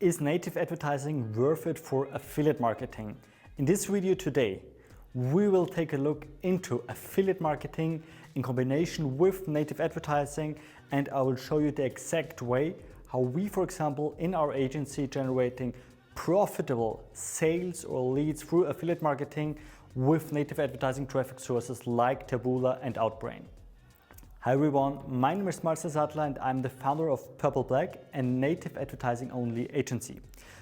Is native advertising worth it for affiliate marketing? In this video today, we will take a look into affiliate marketing in combination with native advertising, and I will show you the exact way how we, for example, in our agency generating profitable sales or leads through affiliate marketing with native advertising traffic sources like Taboola and Outbrain. Hi everyone, my name is Marcel Sattler and I'm the founder of Purple Black, a native advertising only agency.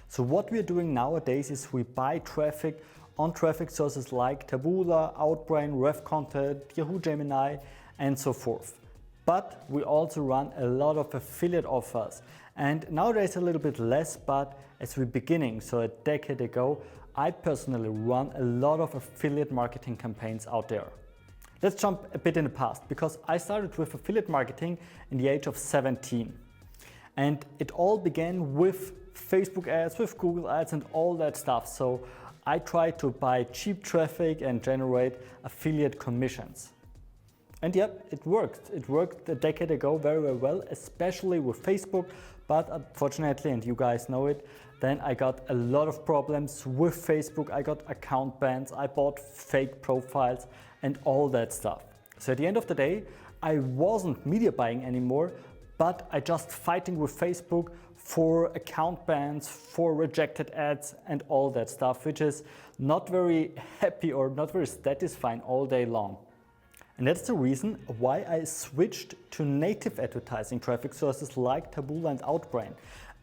So what we are doing nowadays is we buy traffic on traffic sources like Taboola, Outbrain, Ref Content, Yahoo Gemini and so forth. But we also run a lot of affiliate offers, and nowadays a little bit less, but as we're beginning, so a decade ago, I personally run a lot of affiliate marketing campaigns out there. Let's jump a bit in the past, because I started with affiliate marketing in the age of 17. And it all began with Facebook ads, with Google ads and all that stuff. So I tried to buy cheap traffic and generate affiliate commissions. And yep, it worked. It worked a decade ago very, very well, especially with Facebook. But unfortunately, and you guys know it, then I got a lot of problems with Facebook. I got account bans, I bought fake profiles and all that stuff. So at the end of the day, I wasn't media buying anymore, but I just fighting with Facebook for account bans, for rejected ads and all that stuff, which is not very happy or not very satisfying all day long. And that's the reason why I switched to native advertising traffic sources like Taboola and Outbrain.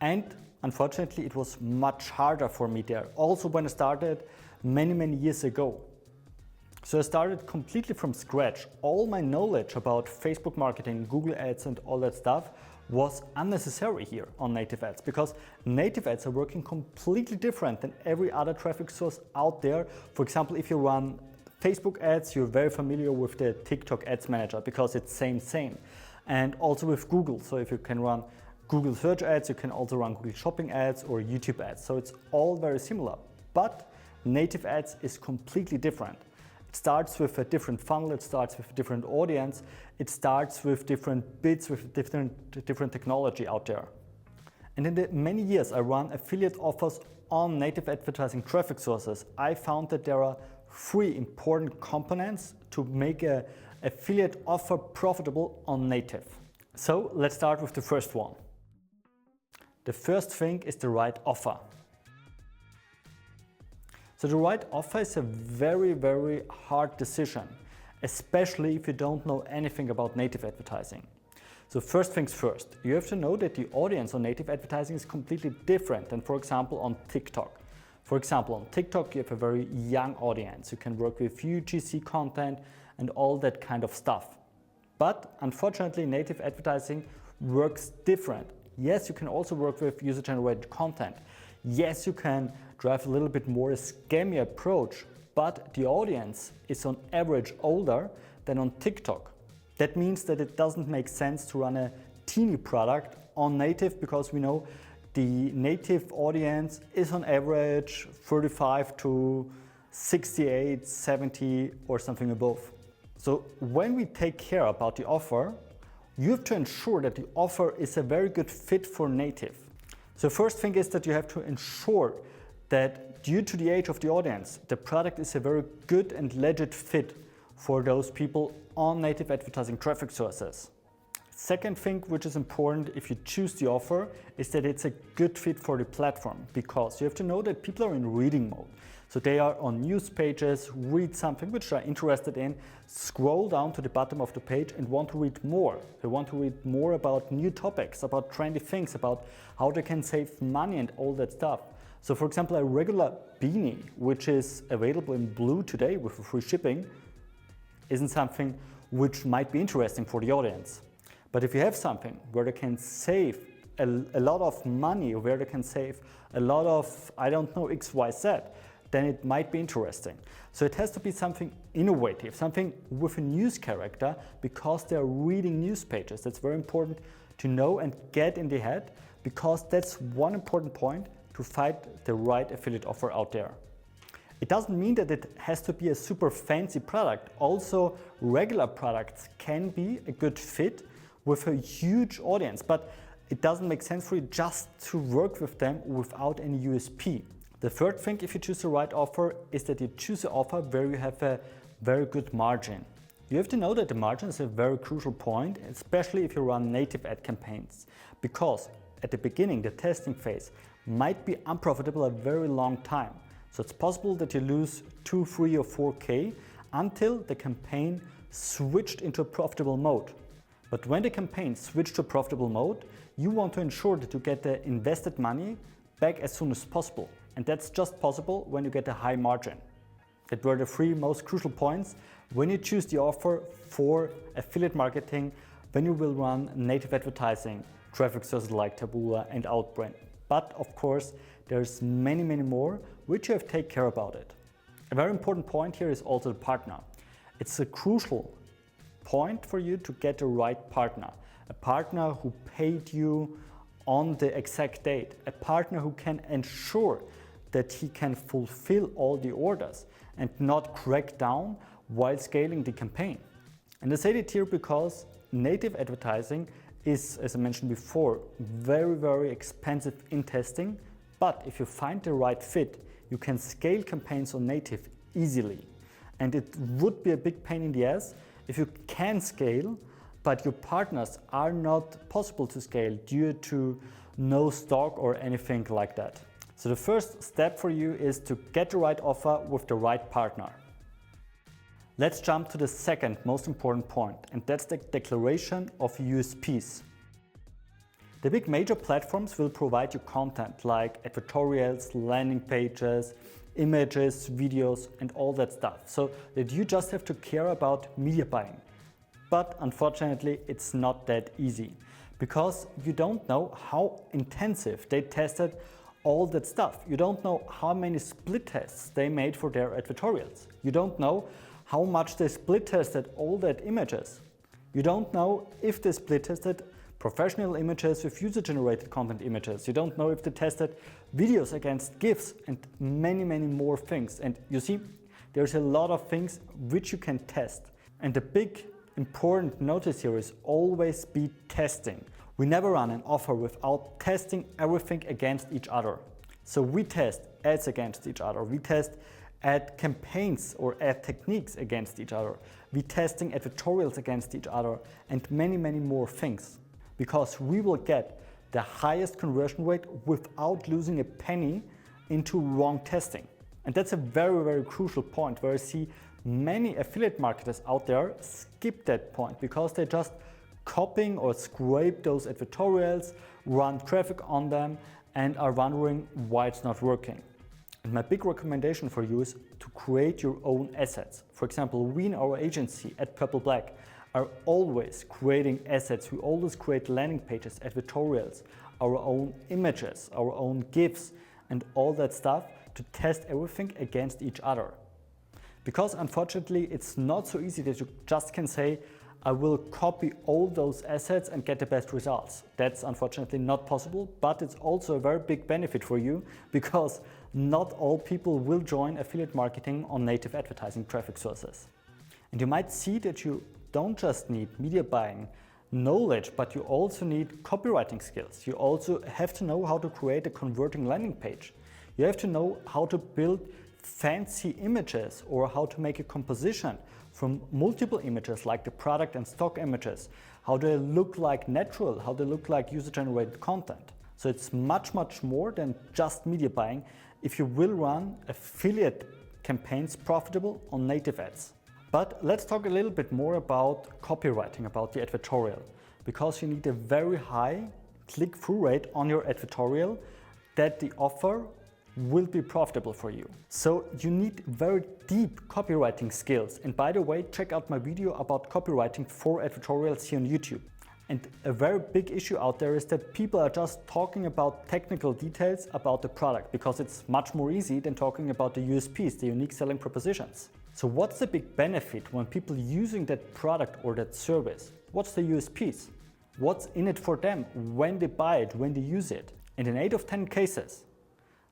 And unfortunately, it was much harder for me there. Also when I started many years ago. So I started completely from scratch. All my knowledge about Facebook marketing, Google ads and all that stuff was unnecessary here on native ads, because native ads are working completely different than every other traffic source out there. For example, if you run Facebook ads, you're very familiar with the TikTok ads manager because it's same. And also with Google. So if you can run Google search ads, you can also run Google shopping ads or YouTube ads. So it's all very similar, but native ads is completely different. It starts with a different funnel, it starts with a different audience, it starts with different bids, with different technology out there. And in the many years I run affiliate offers on native advertising traffic sources, I found that there are three important components to make an affiliate offer profitable on native. So let's start with the first one. The first thing is the right offer. So the right offer is a very hard decision, especially if you don't know anything about native advertising. So first things first, you have to know that the audience on native advertising is completely different than, for example, on TikTok. For example, on TikTok, you have a very young audience. You can work with UGC content and all that kind of stuff. But unfortunately, native advertising works different. Yes, you can also work with user-generated content. Yes, you can drive a little bit more a scammy approach, but the audience is on average older than on TikTok. That means that it doesn't make sense to run a teeny product on native, because we know the native audience is on average 35 to 68, 70 or something above. So when we take care about the offer, you have to ensure that the offer is a very good fit for native. So first thing is that you have to ensure that due to the age of the audience, the product is a very good and legit fit for those people on native advertising traffic sources. Second thing which is important if you choose the offer is that it's a good fit for the platform, because you have to know that people are in reading mode. So they are on news pages, read something which they are interested in, scroll down to the bottom of the page and want to read more. They want to read more about new topics, about trendy things, about how they can save money and all that stuff. So for example, a regular beanie, which is available in blue today with free shipping, isn't something which might be interesting for the audience. But if you have something where they can save a lot of money, where they can save a lot of, I don't know, X, Y, Z, then it might be interesting. So it has to be something innovative, something with a news character, because they're reading news pages. That's very important to know and get in the head, because that's one important point to find the right affiliate offer out there. It doesn't mean that it has to be a super fancy product. Also, regular products can be a good fit with a huge audience, but it doesn't make sense for you just to work with them without any USP. The third thing, if you choose the right offer, is that you choose an offer where you have a very good margin. You have to know that the margin is a very crucial point, especially if you run native ad campaigns, because at the beginning, the testing phase might be unprofitable a very long time. So it's possible that you lose 2, 3 or 4K until the campaign switched into a profitable mode. But when the campaign switched to a profitable mode, you want to ensure that you get the invested money back as soon as possible. And that's just possible when you get a high margin. That were the 3 most crucial points when you choose the offer for affiliate marketing, when you will run native advertising, traffic sources like Taboola and Outbrain. But of course, there's many more which you have to take care about it. A very important point here is also the partner. It's a crucial point for you to get the right partner. A partner who paid you on the exact date. A partner who can ensure that he can fulfill all the orders and not crack down while scaling the campaign. And I say it here because native advertising is, as I mentioned before, very expensive in testing. But if you find the right fit, you can scale campaigns on native easily. And it would be a big pain in the ass if you can scale, but your partners are not possible to scale due to no stock or anything like that. So the first step for you is to get the right offer with the right partner. Let's jump to the second most important point, and that's the declaration of USPs. The big major platforms will provide you content like advertorials, landing pages, images, videos, and all that stuff, so that you just have to care about media buying. But unfortunately, it's not that easy, because you don't know how intensive they tested all that stuff. You don't know how many split tests they made for their advertorials. You don't know how much they split tested all that images. You don't know if they split tested professional images with user-generated content images. You don't know if they tested videos against GIFs and many more things. And you see, there's a lot of things which you can test. And the big important notice here is always be testing. We never run an offer without testing everything against each other. So we test ads against each other. We test ad campaigns or ad techniques against each other. We testing advertorials against each other and many more things. Because we will get the highest conversion rate without losing a penny into wrong testing. And that's a very crucial point where I see many affiliate marketers out there skip that point because they just copying or scrape those advertorials, run traffic on them, and are wondering why it's not working. And my big recommendation for you is to create your own assets. For example, we in our agency at Purple Black are always creating assets. We always create landing pages, advertorials, our own images, our own GIFs, and all that stuff to test everything against each other. Because unfortunately, it's not so easy that you just can say, I will copy all those assets and get the best results. That's unfortunately not possible, but it's also a very big benefit for you because not all people will join affiliate marketing on native advertising traffic sources. And you might see that you don't just need media buying knowledge, but you also need copywriting skills. You also have to know how to create a converting landing page. You have to know how to build fancy images or how to make a composition from multiple images like the product and stock images, how they look like natural, how they look like user-generated content. So it's much more than just media buying if you will run affiliate campaigns profitable on native ads. But let's talk a little bit more about copywriting, about the advertorial, because you need a very high click-through rate on your advertorial that the offer will be profitable for you. So you need very deep copywriting skills. And by the way, check out my video about copywriting for advertorials here on YouTube. And a very big issue out there is that people are just talking about technical details about the product because it's much more easy than talking about the USPs, the unique selling propositions. So what's the big benefit when people using that product or that service? What's the USPs? What's in it for them when they buy it, when they use it? And in 8 of 10 cases,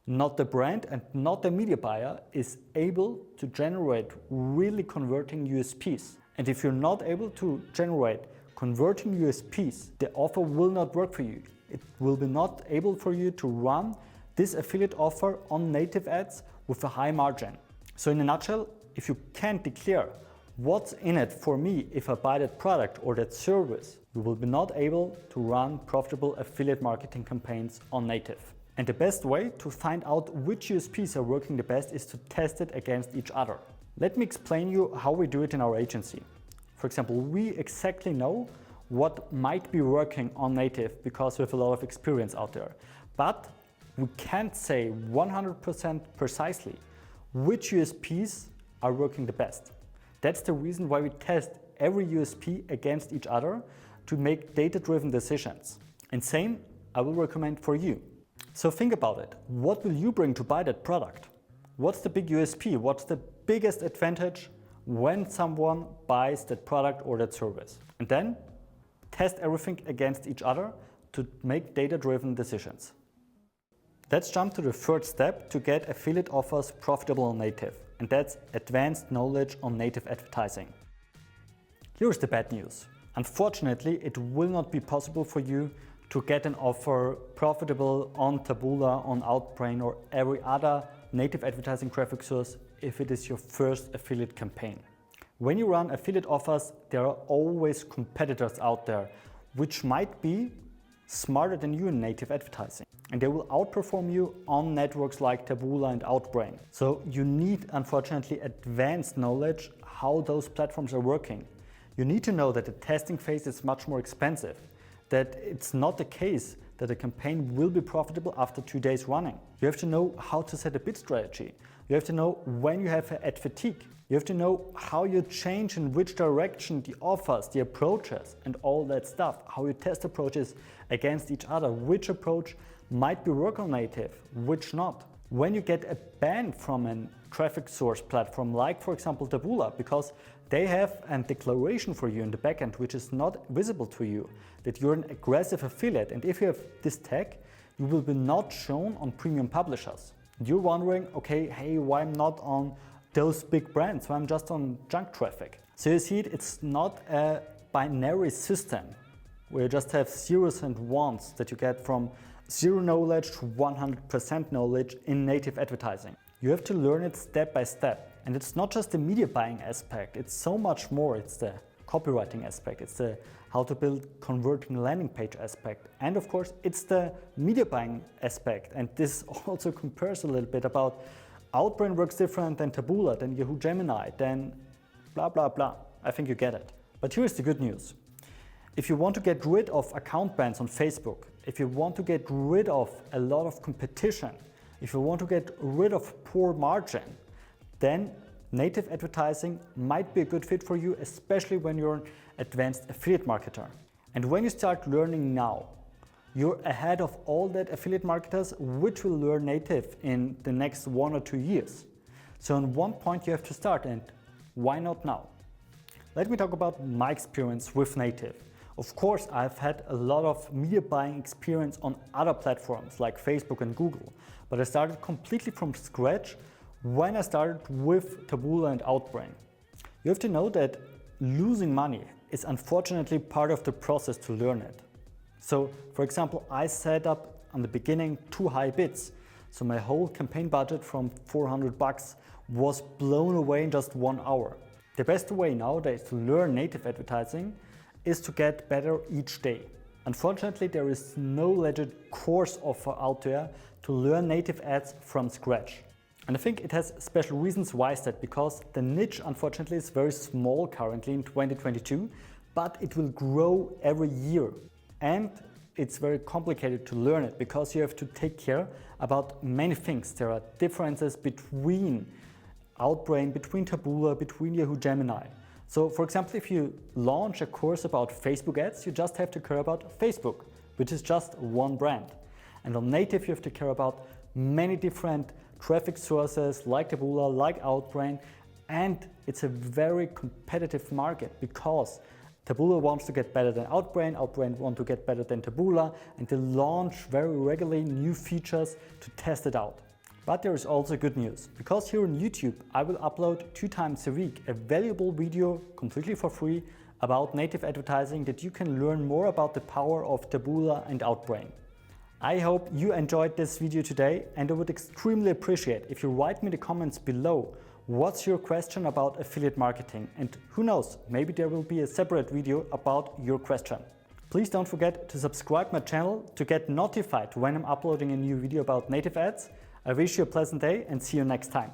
not the brand and not the media buyer is able to generate really converting USPs. And if you're not able to generate converting USPs, the offer will not work for you. it will be not able for you to run this affiliate offer on native ads with a high margin. So in a nutshell, if you can't declare what's in it for me if I buy that product or that service, you will be not able to run profitable affiliate marketing campaigns on native. And the best way to find out which USPs are working the best is to test it against each other. Let me explain you how we do it in our agency. For example, we exactly know what might be working on native because we have a lot of experience out there. But we can't say 100% precisely which USPs are working the best. That's the reason why we test every USP against each other to make data-driven decisions. And same, I will recommend for you. So think about it. What will you bring to buy that product? What's the big USP? What's the biggest advantage when someone buys that product or that service? And then test everything against each other to make data-driven decisions. Let's jump to the third step to get affiliate offers profitable on native, and that's advanced knowledge on native advertising. Here's the bad news. Unfortunately, it will not be possible for you to get an offer profitable on Taboola, on Outbrain, or every other native advertising traffic source if it is your first affiliate campaign. When you run affiliate offers, there are always competitors out there which might be smarter than you in native advertising, and they will outperform you on networks like Taboola and Outbrain. So you need, unfortunately, advanced knowledge how those platforms are working. You need to know that the testing phase is much more expensive, that it's not the case that a campaign will be profitable after 2 days running. You have to know how to set a bid strategy. You have to know when you have ad fatigue. You have to know how you change in which direction the offers, the approaches, and all that stuff, how you test approaches against each other, which approach might be work on native, which not. When you get a ban from a traffic source platform like, for example, Taboola, because they have a declaration for you in the backend which is not visible to you, that you're an aggressive affiliate, and if you have this tag, you will be not shown on premium publishers. And you're wondering, okay, hey, why I'm not on those big brands, why I'm just on junk traffic. So you see, it's not a binary system where you just have zeros and ones that you get from zero knowledge to 100% knowledge in native advertising. You have to learn it step by step. And it's not just the media buying aspect, it's so much more. It's the copywriting aspect, it's the how to build converting landing page aspect. And of course, it's the media buying aspect. And this also compares a little bit about Outbrain works different than Taboola, than Yahoo Gemini, than blah, blah, blah. I think you get it. But here's the good news. If you want to get rid of account bans on Facebook, if you want to get rid of a lot of competition, if you want to get rid of poor margin, then native advertising might be a good fit for you, especially when you're an advanced affiliate marketer. And when you start learning now, you're ahead of all that affiliate marketers which will learn native in the next 1 or 2 years. So on one point you have to start, and why not now? Let me talk about my experience with native. Of course, I've had a lot of media buying experience on other platforms like Facebook and Google, but I started completely from scratch when I started with Taboola and Outbrain. You have to know that losing money is unfortunately part of the process to learn it. So, for example, I set up on the beginning too high bids. So my whole campaign budget from $400 was blown away in just 1 hour. The best way nowadays to learn native advertising is to get better each day. Unfortunately, there is no legit course offer out there to learn native ads from scratch. And I think it has special reasons why is that, because the niche unfortunately is very small currently in 2022, but it will grow every year. And it's very complicated to learn it because you have to take care about many things. There are differences between Outbrain, between Taboola, between Yahoo Gemini. So for example, if you launch a course about Facebook ads, you just have to care about Facebook, which is just one brand. And on native, you have to care about many different traffic sources like Taboola, like Outbrain, and it's a very competitive market because Taboola wants to get better than Outbrain, Outbrain wants to get better than Taboola, and they launch very regularly new features to test it out. But there is also good news, because here on YouTube I will upload 2 times a week a valuable video completely for free about native advertising that you can learn more about the power of Taboola and Outbrain. I hope you enjoyed this video today, and I would extremely appreciate if you write me in the comments below what's your question about affiliate marketing, and who knows, maybe there will be a separate video about your question. Please don't forget to subscribe my channel to get notified when I'm uploading a new video about native ads. I wish you a pleasant day and see you next time.